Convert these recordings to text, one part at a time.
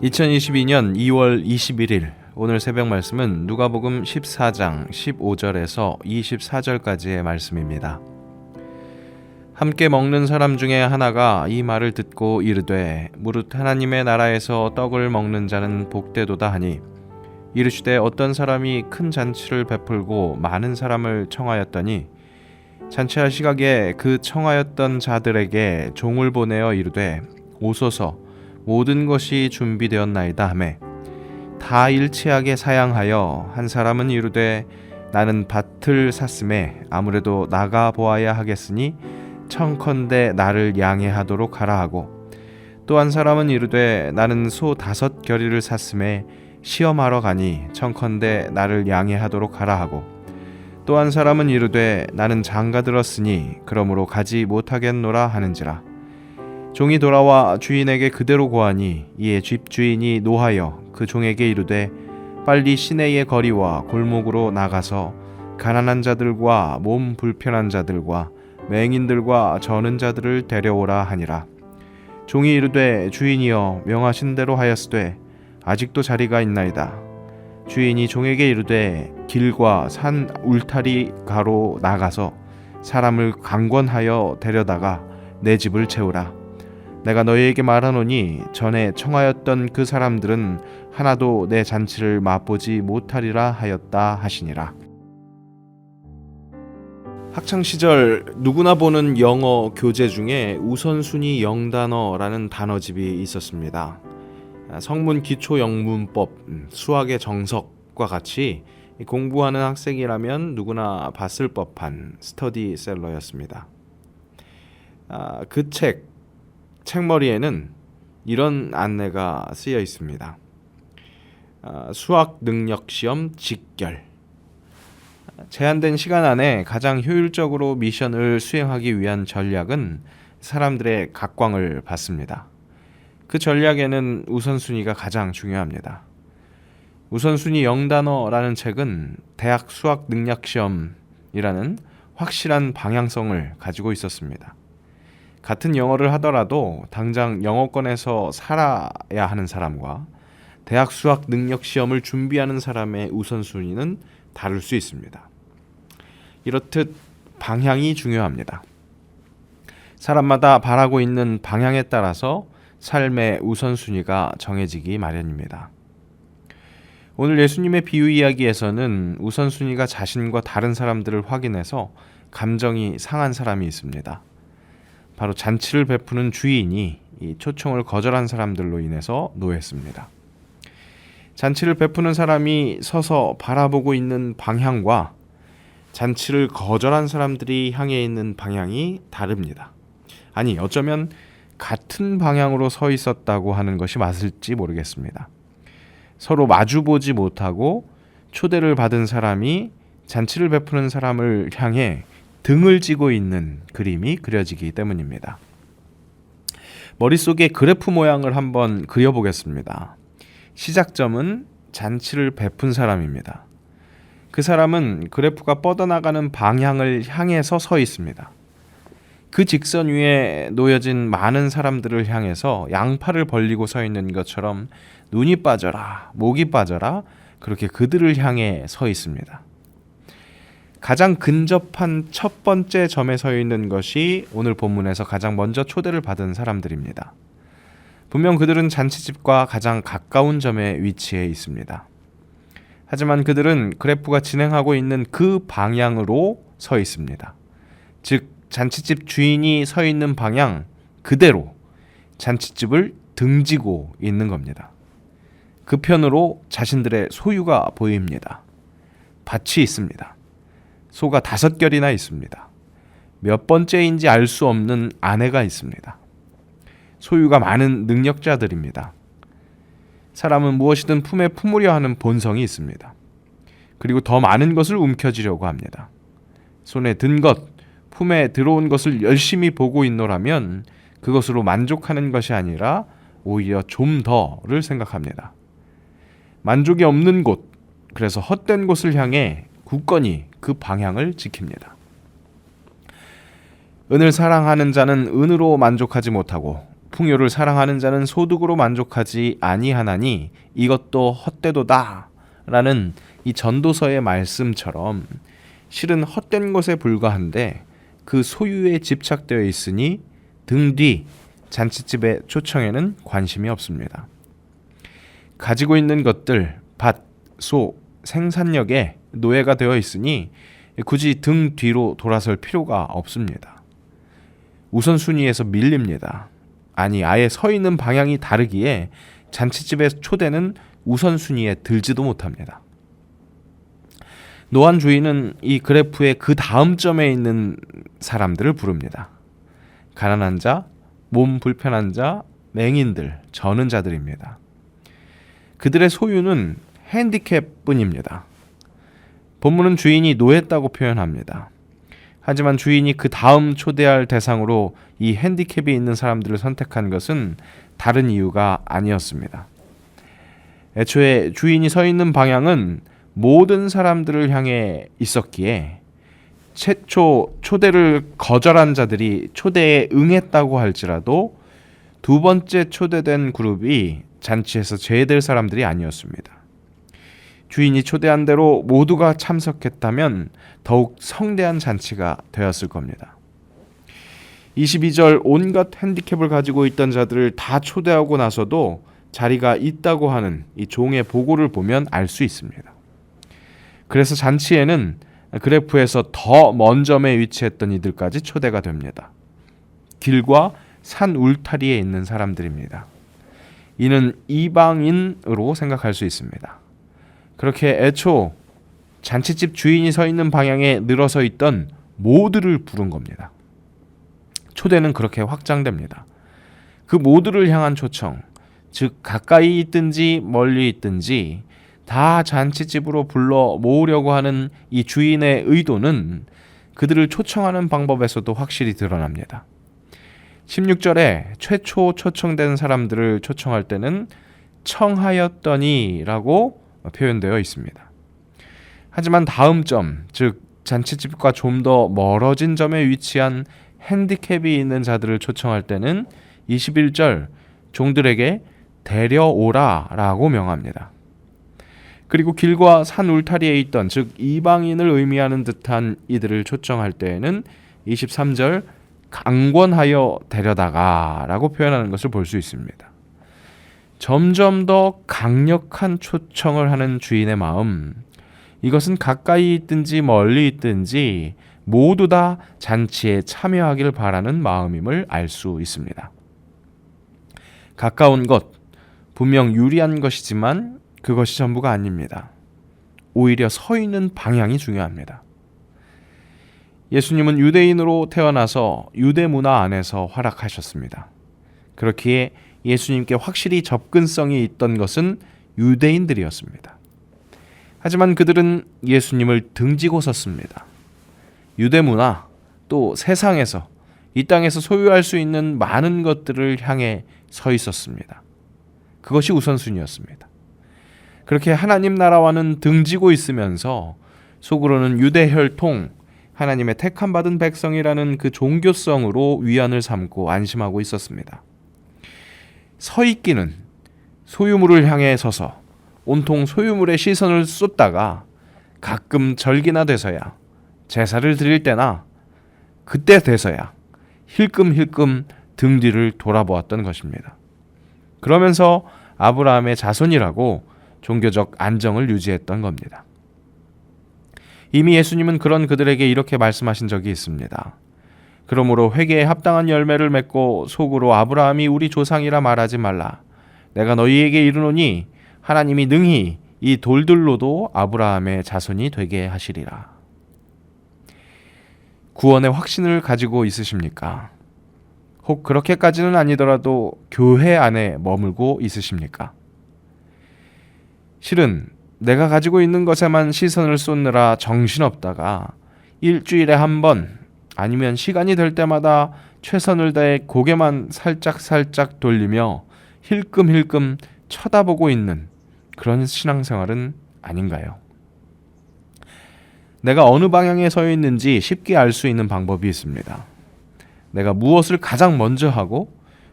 2022년 2월 21일 오늘 새벽 말씀은 누가복음 14장 15절에서 24절까지의 말씀입니다. 함께 먹는 사람 중에 하나가 이 말을 듣고 이르되 무릇 하나님의 나라에서 떡을 먹는 자는 복되도다 하니 이르시되 어떤 사람이 큰 잔치를 베풀고 많은 사람을 청하였더니 잔치할 시각에 그 청하였던 자들에게 종을 보내어 이르되 오소서 모든 것이 준비되었나이다 하매 다 일치하게 사양하여 한 사람은 이르되 나는 밭을 샀음에 아무래도 나가 보아야 하겠으니 청컨대 나를 양해하도록 하라 하고 또 한 사람은 이르되 나는 소 5겨리를 샀음에 시험하러 가니 청컨대 나를 양해하도록 하라 하고 또 한 사람은 이르되 나는 장가 들었으니 그러므로 가지 못하겠노라 하는지라. 종이 돌아와 주인에게 그대로 고하니 이에 집주인이 노하여 그 종에게 이르되 빨리 시내의 거리와 골목으로 나가서 가난한 자들과 몸 불편한 자들과 맹인들과 저는 자들을 데려오라 하니라. 종이 이르되 주인이여 명하신 대로 하였으되 아직도 자리가 있나이다. 주인이 종에게 이르되 길과 산 울타리 가로 나가서 사람을 강권하여 데려다가 내 집을 채우라. 내가 너희에게 말하노니 전에 청하였던 그 사람들은 하나도 내 잔치를 맛보지 못하리라 하였다 하시니라. 학창시절 누구나 보는 영어 교재 중에 우선순위 영단어라는 단어집이 있었습니다. 성문 기초 영문법, 수학의 정석과 같이 공부하는 학생이라면 누구나 봤을 법한 스터디셀러였습니다. 그 책머리에는 이런 안내가 쓰여 있습니다. 수학 능력 시험 직결. 제한된 시간 안에 가장 효율적으로 미션을 수행하기 위한 전략은 사람들의 각광을 받습니다. 그 전략에는 우선순위가 가장 중요합니다. 우선순위 영단어라는 책은 대학 수학 능력 시험이라는 확실한 방향성을 가지고 있었습니다. 같은 영어를 하더라도 당장 영어권에서 살아야 하는 사람과 대학 수학 능력 시험을 준비하는 사람의 우선순위는 다를 수 있습니다. 이렇듯 방향이 중요합니다. 사람마다 바라고 있는 방향에 따라서 삶의 우선순위가 정해지기 마련입니다. 오늘 예수님의 비유 이야기에서는 우선순위가 자신과 다른 사람들을 확인해서 감정이 상한 사람이 있습니다. 바로 잔치를 베푸는 주인이 이 초청을 거절한 사람들로 인해서 노했습니다. 잔치를 베푸는 사람이 서서 바라보고 있는 방향과 잔치를 거절한 사람들이 향해 있는 방향이 다릅니다. 아니, 어쩌면 같은 방향으로 서 있었다고 하는 것이 맞을지 모르겠습니다. 서로 마주보지 못하고 초대를 받은 사람이 잔치를 베푸는 사람을 향해 등을 쥐고 있는 그림이 그려지기 때문입니다. 머릿속에 그래프 모양을 한번 그려보겠습니다. 시작점은 잔치를 베푼 사람입니다. 그 사람은 그래프가 뻗어나가는 방향을 향해서 서 있습니다. 그 직선 위에 놓여진 많은 사람들을 향해서 양팔을 벌리고 서 있는 것처럼 눈이 빠져라, 목이 빠져라, 그렇게 그들을 향해 서 있습니다. 가장 근접한 첫 번째 점에 서 있는 것이 오늘 본문에서 가장 먼저 초대를 받은 사람들입니다. 분명 그들은 잔치집과 가장 가까운 점에 위치해 있습니다. 하지만 그들은 그래프가 진행하고 있는 그 방향으로 서 있습니다. 즉, 잔치집 주인이 서 있는 방향 그대로 잔치집을 등지고 있는 겁니다. 그 편으로 자신들의 소유가 보입니다. 밭이 있습니다. 소가 5겨리나 있습니다. 몇 번째인지 알 수 없는 아내가 있습니다. 소유가 많은 능력자들입니다. 사람은 무엇이든 품에 품으려 하는 본성이 있습니다. 그리고 더 많은 것을 움켜쥐려고 합니다. 손에 든 것, 품에 들어온 것을 열심히 보고 있노라면 그것으로 만족하는 것이 아니라 오히려 좀 더를 생각합니다. 만족이 없는 곳, 그래서 헛된 곳을 향해 굳건히 그 방향을 지킵니다. 은을 사랑하는 자는 은으로 만족하지 못하고 풍요를 사랑하는 자는 소득으로 만족하지 아니하나니 이것도 헛되도다 라는 이 전도서의 말씀처럼 실은 헛된 것에 불과한데 그 소유에 집착되어 있으니 등 뒤 잔치집의 초청에는 관심이 없습니다. 가지고 있는 것들, 밭, 소, 생산력에 노예가 되어 있으니 굳이 등 뒤로 돌아설 필요가 없습니다. 우선순위에서 밀립니다. 아니, 아예 서 있는 방향이 다르기에 잔치집의 초대는 우선순위에 들지도 못합니다. 노안 주인은 이 그래프의 그 다음 점에 있는 사람들을 부릅니다. 가난한 자, 몸 불편한 자, 맹인들, 저는 자들입니다. 그들의 소유는 핸디캡뿐입니다. 본문은 주인이 노했다고 표현합니다. 하지만 주인이 그 다음 초대할 대상으로 이 핸디캡이 있는 사람들을 선택한 것은 다른 이유가 아니었습니다. 애초에 주인이 서 있는 방향은 모든 사람들을 향해 있었기에 최초 초대를 거절한 자들이 초대에 응했다고 할지라도 두 번째 초대된 그룹이 잔치에서 제외될 사람들이 아니었습니다. 주인이 초대한 대로 모두가 참석했다면 더욱 성대한 잔치가 되었을 겁니다. 22절 온갖 핸디캡을 가지고 있던 자들을 다 초대하고 나서도 자리가 있다고 하는 이 종의 보고를 보면 알 수 있습니다. 그래서 잔치에는 그래프에서 더 먼 점에 위치했던 이들까지 초대가 됩니다. 길과 산 울타리에 있는 사람들입니다. 이는 이방인으로 생각할 수 있습니다. 그렇게 애초 잔치집 주인이 서 있는 방향에 늘어서 있던 모두를 부른 겁니다. 초대는 그렇게 확장됩니다. 그 모두를 향한 초청, 즉 가까이 있든지 멀리 있든지 다 잔치집으로 불러 모으려고 하는 이 주인의 의도는 그들을 초청하는 방법에서도 확실히 드러납니다. 16절에 최초 초청된 사람들을 초청할 때는 청하였더니 라고 표현되어 있습니다. 하지만 다음 점, 즉 잔치집과 좀 더 멀어진 점에 위치한 핸디캡이 있는 자들을 초청할 때는 21절 종들에게 데려오라 라고 명합니다. 그리고 길과 산 울타리에 있던, 즉 이방인을 의미하는 듯한 이들을 초청할 때에는 23절 강권하여 데려다가 라고 표현하는 것을 볼 수 있습니다. 점점 더 강력한 초청을 하는 주인의 마음, 이것은 가까이 있든지 멀리 있든지 모두 다 잔치에 참여하길 바라는 마음임을 알 수 있습니다. 가까운 것, 분명 유리한 것이지만 그것이 전부가 아닙니다. 오히려 서 있는 방향이 중요합니다. 예수님은 유대인으로 태어나서 유대 문화 안에서 활약하셨습니다. 그렇기에 예수님께 확실히 접근성이 있던 것은 유대인들이었습니다. 하지만 그들은 예수님을 등지고 섰습니다. 유대 문화, 또 세상에서, 이 땅에서 소유할 수 있는 많은 것들을 향해 서 있었습니다. 그것이 우선순위였습니다. 그렇게 하나님 나라와는 등지고 있으면서 속으로는 유대 혈통, 하나님의 택함 받은 백성이라는 그 종교성으로 위안을 삼고 안심하고 있었습니다. 서 있기는 소유물을 향해 서서 온통 소유물에 시선을 쏟다가 가끔 절기나 돼서야, 제사를 드릴 때나 그때 돼서야 힐끔힐끔 등 뒤를 돌아보았던 것입니다. 그러면서 아브라함의 자손이라고 종교적 안정을 유지했던 겁니다. 이미 예수님은 그런 그들에게 이렇게 말씀하신 적이 있습니다. 그러므로 회개에 합당한 열매를 맺고 속으로 아브라함이 우리 조상이라 말하지 말라. 내가 너희에게 이르노니 하나님이 능히 이 돌들로도 아브라함의 자손이 되게 하시리라. 구원의 확신을 가지고 있으십니까? 혹 그렇게까지는 아니더라도 교회 안에 머물고 있으십니까? 실은 내가 가지고 있는 것에만 시선을 쏟느라 정신없다가 일주일에 한 번 아니면 시간이 될 때마다 최선을 다해 고개만 살짝살짝 돌리며 힐끔힐끔 쳐다보고 있는 그런 신앙생활은 아닌가요? 내가 어느 방향에 서 있는지 쉽게 알 수 있는 방법이 있습니다. 내가 무엇을 가장 먼저 하고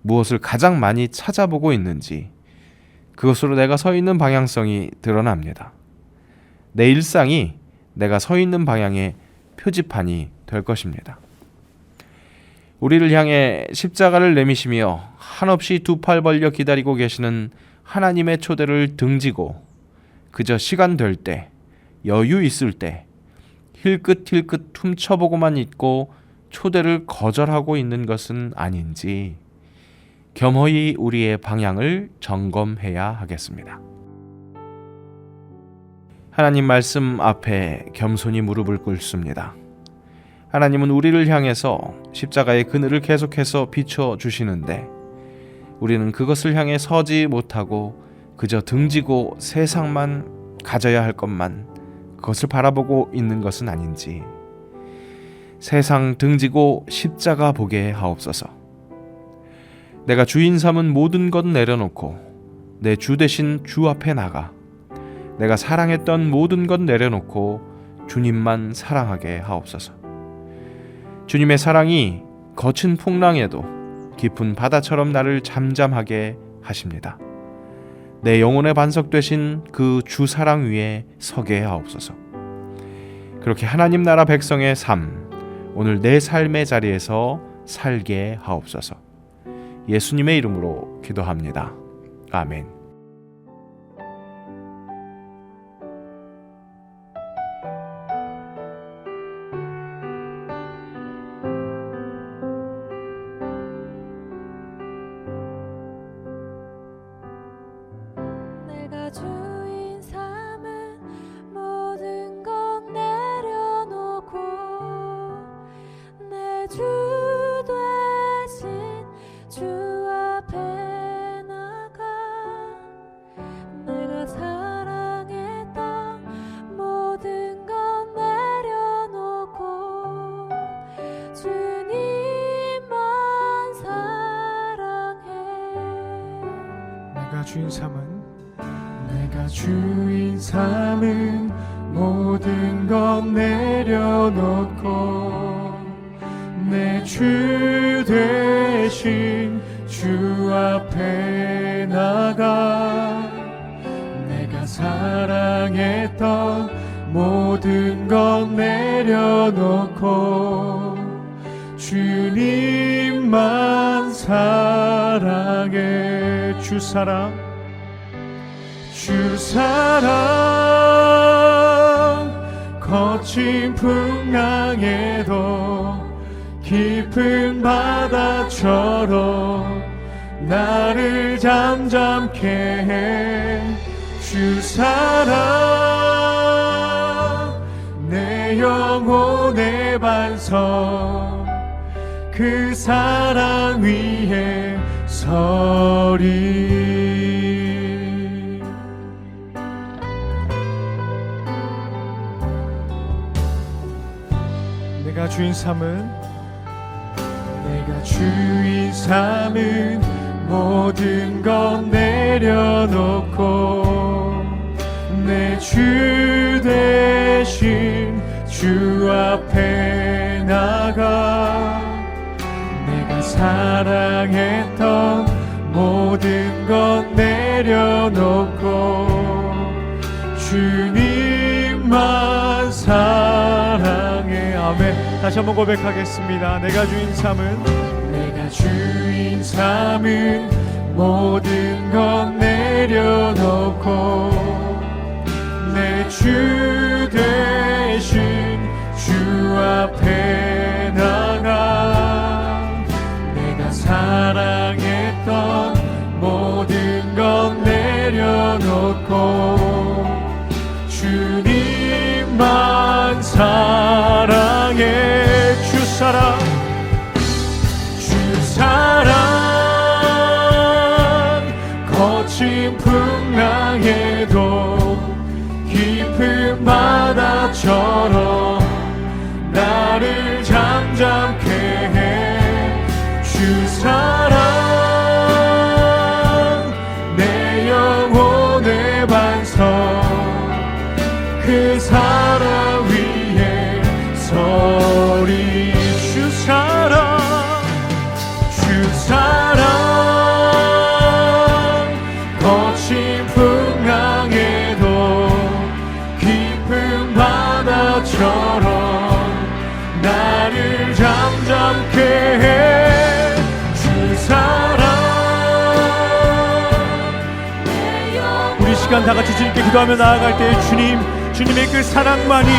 무엇을 가장 많이 찾아보고 있는지, 그것으로 내가 서 있는 방향성이 드러납니다. 내 일상이 내가 서 있는 방향의 표지판이 될 것입니다. 우리를 향해 십자가를 내미시며 한없이 두 팔 벌려 기다리고 계시는 하나님의 초대를 등지고 그저 시간 될 때, 여유 있을 때 힐끗힐끗 훔쳐보고만 있고 초대를 거절하고 있는 것은 아닌지 겸허히 우리의 방향을 점검해야 하겠습니다. 하나님 말씀 앞에 겸손히 무릎을 꿇습니다. 하나님은 우리를 향해서 십자가의 그늘을 계속해서 비춰주시는데 우리는 그것을 향해 서지 못하고 그저 등지고 세상만 가져야 할 것만 그것을 바라보고 있는 것은 아닌지 세상 등지고 십자가 보게 하옵소서. 내가 주인 삼은 모든 것 내려놓고 내 주 대신 주 앞에 나가 내가 사랑했던 모든 것 내려놓고 주님만 사랑하게 하옵소서. 주님의 사랑이 거친 풍랑에도 깊은 바다처럼 나를 잠잠하게 하십니다. 내 영혼의 반석 되신 그 주 사랑 위에 서게 하옵소서. 그렇게 하나님 나라 백성의 삶, 오늘 내 삶의 자리에서 살게 하옵소서. 예수님의 이름으로 기도합니다. 아멘. 내가 주인 삼은 모든 것 내려놓고 내 주 대신 주 앞에 나가 내가 사랑했던 모든 것 내려놓고 주님만 사랑해. 내가 주인 삼은 모든 것 내려놓고 내 주 대신 주 앞에 나가 내가 사랑했던 모든 것 내려놓고 주님만 사랑해. 주 사랑 거친 풍랑에도 깊은 바다처럼 나를 잠잠케 해. 주 사랑 내 영혼의 반석 그 사랑 위에 서리. 내가 주인 삼은 모든 것 내려놓고 내 주 대신 주 앞에 나가 내가 사랑했던 모든 것 내려놓고 주님만 사랑해. 아멘. 다시 한번 고백하겠습니다. 내가 주인 삼은 모든 것 내려놓고 내 주 대신 주 앞에 나가 내가 사랑했던 모든 것 내려놓고 주님만 사랑해. 주 사랑 거친 풍랑에도 깊은 바다처럼 나를 잠잠케 해. 주 사랑 내 영혼의 반석 그 사랑 위에 서리. 주 사랑 시간 다 같이 주님께 기도하며 나아갈 때 주님의 그 사랑만이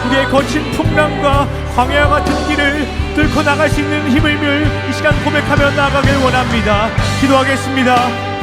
우리의 거친 풍랑과 광야와 같은 길을 뚫고 나갈 수 있는 힘을 이 시간 고백하며 나아가길 원합니다. 기도하겠습니다.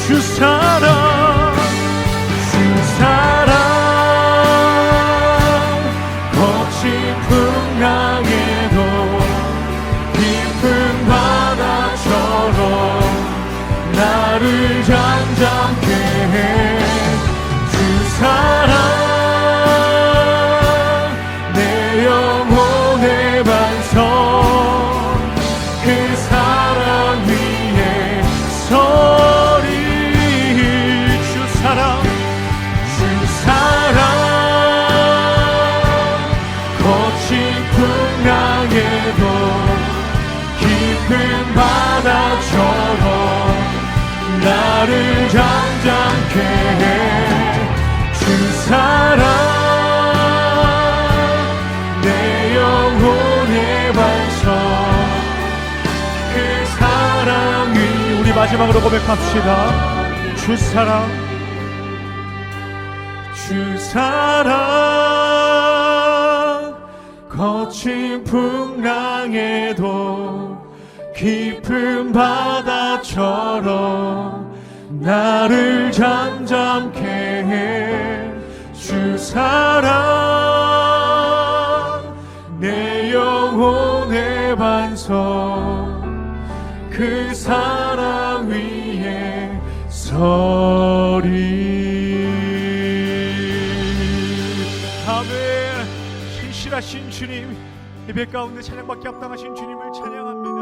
주 사랑 거친 풍랑에도 깊은 바다처럼 나를 잠잠케 해. 주 사랑 내 영혼의 반석 그 사랑 위에 서리. 주 사랑 거친 풍랑에도 깊은 바다처럼 나를 잠잠케 해. 주 사랑 내 영혼의 반석 그 사랑이. 우리 마지막으로 고백합시다. 주 사랑 거친 풍랑에도 깊은 바다처럼 나를 잠잠케 해. 주 사랑 내 영혼의 반석 그 사랑 위에 서리. 신실하신 주님, 예배 가운데 찬양받기 합당하신 주님을 찬양합니다.